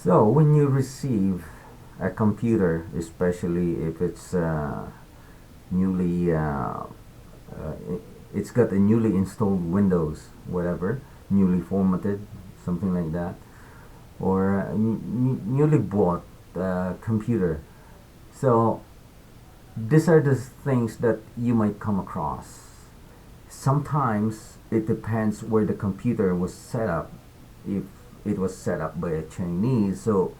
So when you receive a computer, especially if it's newly, it's got a newly installed Windows, whatever, newly formatted, something like that, or a newly bought computer. So these are the things that you might come across. Sometimes it depends where the computer was set up. If it was set up by a Chinese, so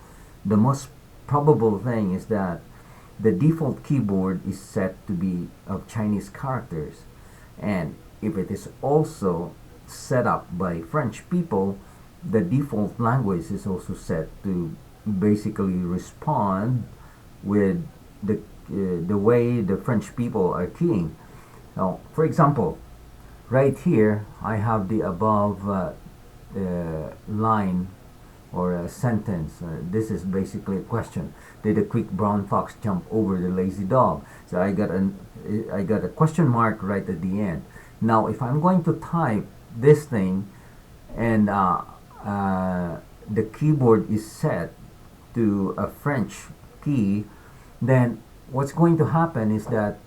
the most probable thing is that the default keyboard is set to be of Chinese characters. And if it is also set up by French people, the default language is also set to basically respond with the way the French people are keying. Now, for example, right here I have the above line or a sentence. This is basically a question. Did a quick brown fox jump over the lazy dog? So I got a question mark right at the end. Now, if I'm going to type this thing and the keyboard is set to a French key, then what's going to happen is that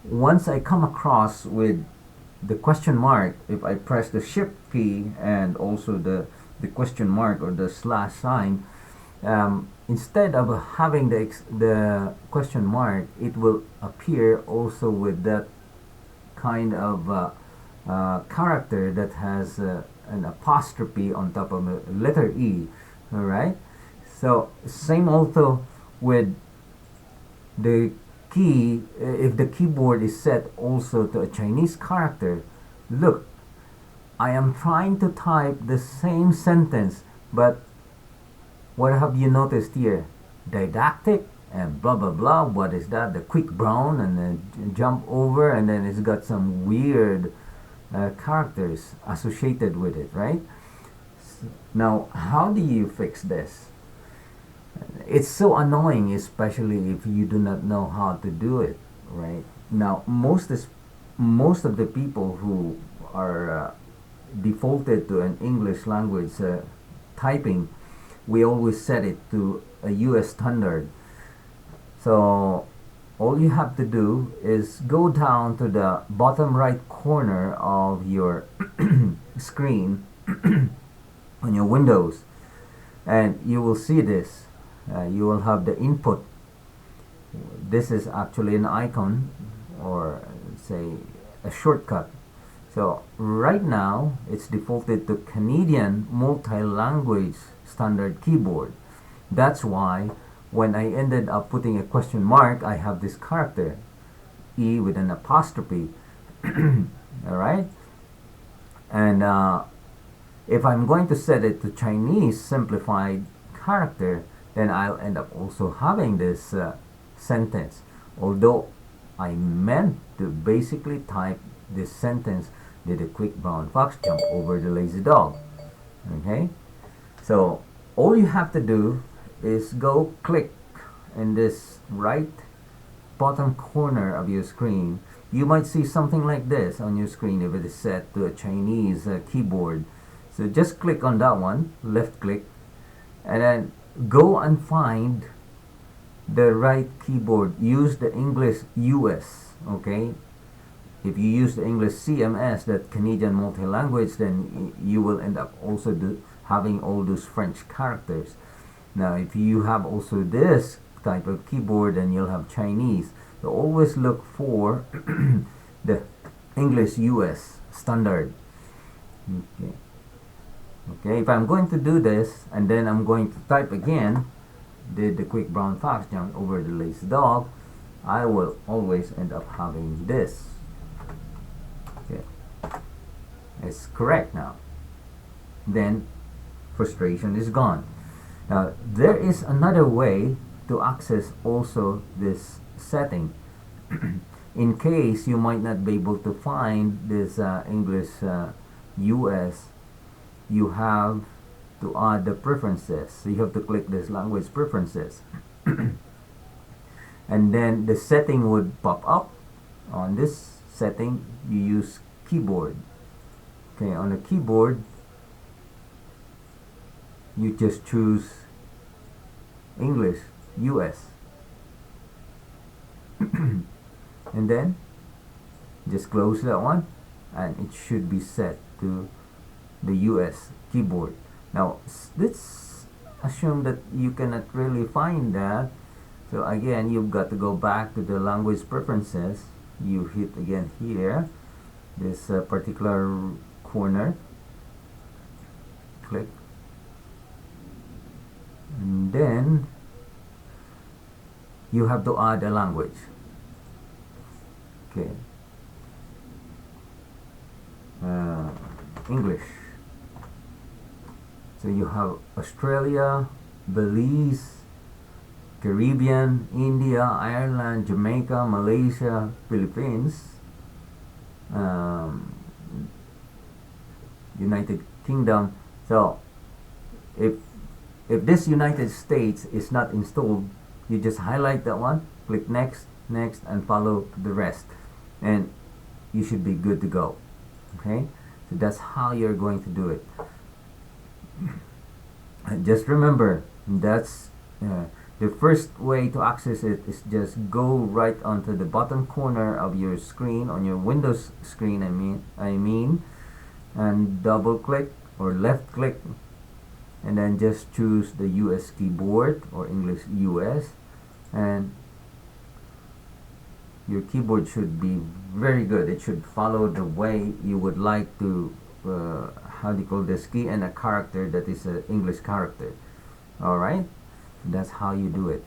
once I come across with the question mark, if I press the shift key and also the question mark or the slash sign, instead of having the question mark, it will appear also with that kind of character that has an apostrophe on top of a letter E. All right. So same also with the key. If the keyboard is set also to a Chinese character, look, I am trying to type the same sentence, but what have you noticed here? Didactic and blah blah blah. What is that? The quick brown and then jump over, and then it's got some weird characters associated with it, right? Now, how do you fix this? It's so annoying, especially if you do not know how to do it, right? Now, most of the people who are defaulted to an English language typing, we always set it to a US standard. So all you have to do is go down to the bottom right corner of your screen on your Windows, and you will see this. You will have the input. This is actually an icon, or say a shortcut. So right now it's defaulted to Canadian multi-language standard keyboard. That's why when I ended up putting a question mark, I have this character E with an apostrophe. All right, and if I'm going to set it to Chinese simplified character, then I'll end up also having this sentence. Although I meant to basically type this sentence, did a quick brown fox jump over the lazy dog? Okay, so all you have to do is go click in this right bottom corner of your screen. You might see something like this on your screen if it is set to a Chinese keyboard. So just click on that one, left click, and then go and find the right keyboard. Use the English US, okay? If you use the English CMS, that Canadian multi-language, then you will end up also having all those French characters. Now, if you have also this type of keyboard, then you'll have Chinese. So always look for the English US standard. Okay. Okay, if I'm going to do this and then I'm going to type again, did the quick brown fox jump over the lazy dog, I will always end up having this. Okay, it's correct now. Then frustration is gone. Now there is another way to access also this setting. In case you might not be able to find this English US, you have to add the preferences. So you have to click this language preferences. And then the setting would pop up. On this setting, you use keyboard. Okay, on the keyboard, you just choose English US. And then just close that one, and it should be set to the US keyboard. Now let's assume that you cannot really find that. So again, you've got to go back to the language preferences. You hit again here, this particular corner, click, and then you have to add a language. Okay, English. So you have Australia, Belize, Caribbean, India, Ireland, Jamaica, Malaysia, Philippines, United Kingdom. So if this United States is not installed, you just highlight that one, click next, next, and follow the rest, and you should be good to go. Okay, so that's how you're going to do it. And just remember, that's the first way to access it is just go right onto the bottom corner of your screen, on your Windows screen I mean, and double click or left click, and then just choose the US keyboard or English US, and your keyboard should be very good. It should follow the way you would like to how do you call this, key and a character that is an English character. Alright, that's how you do it.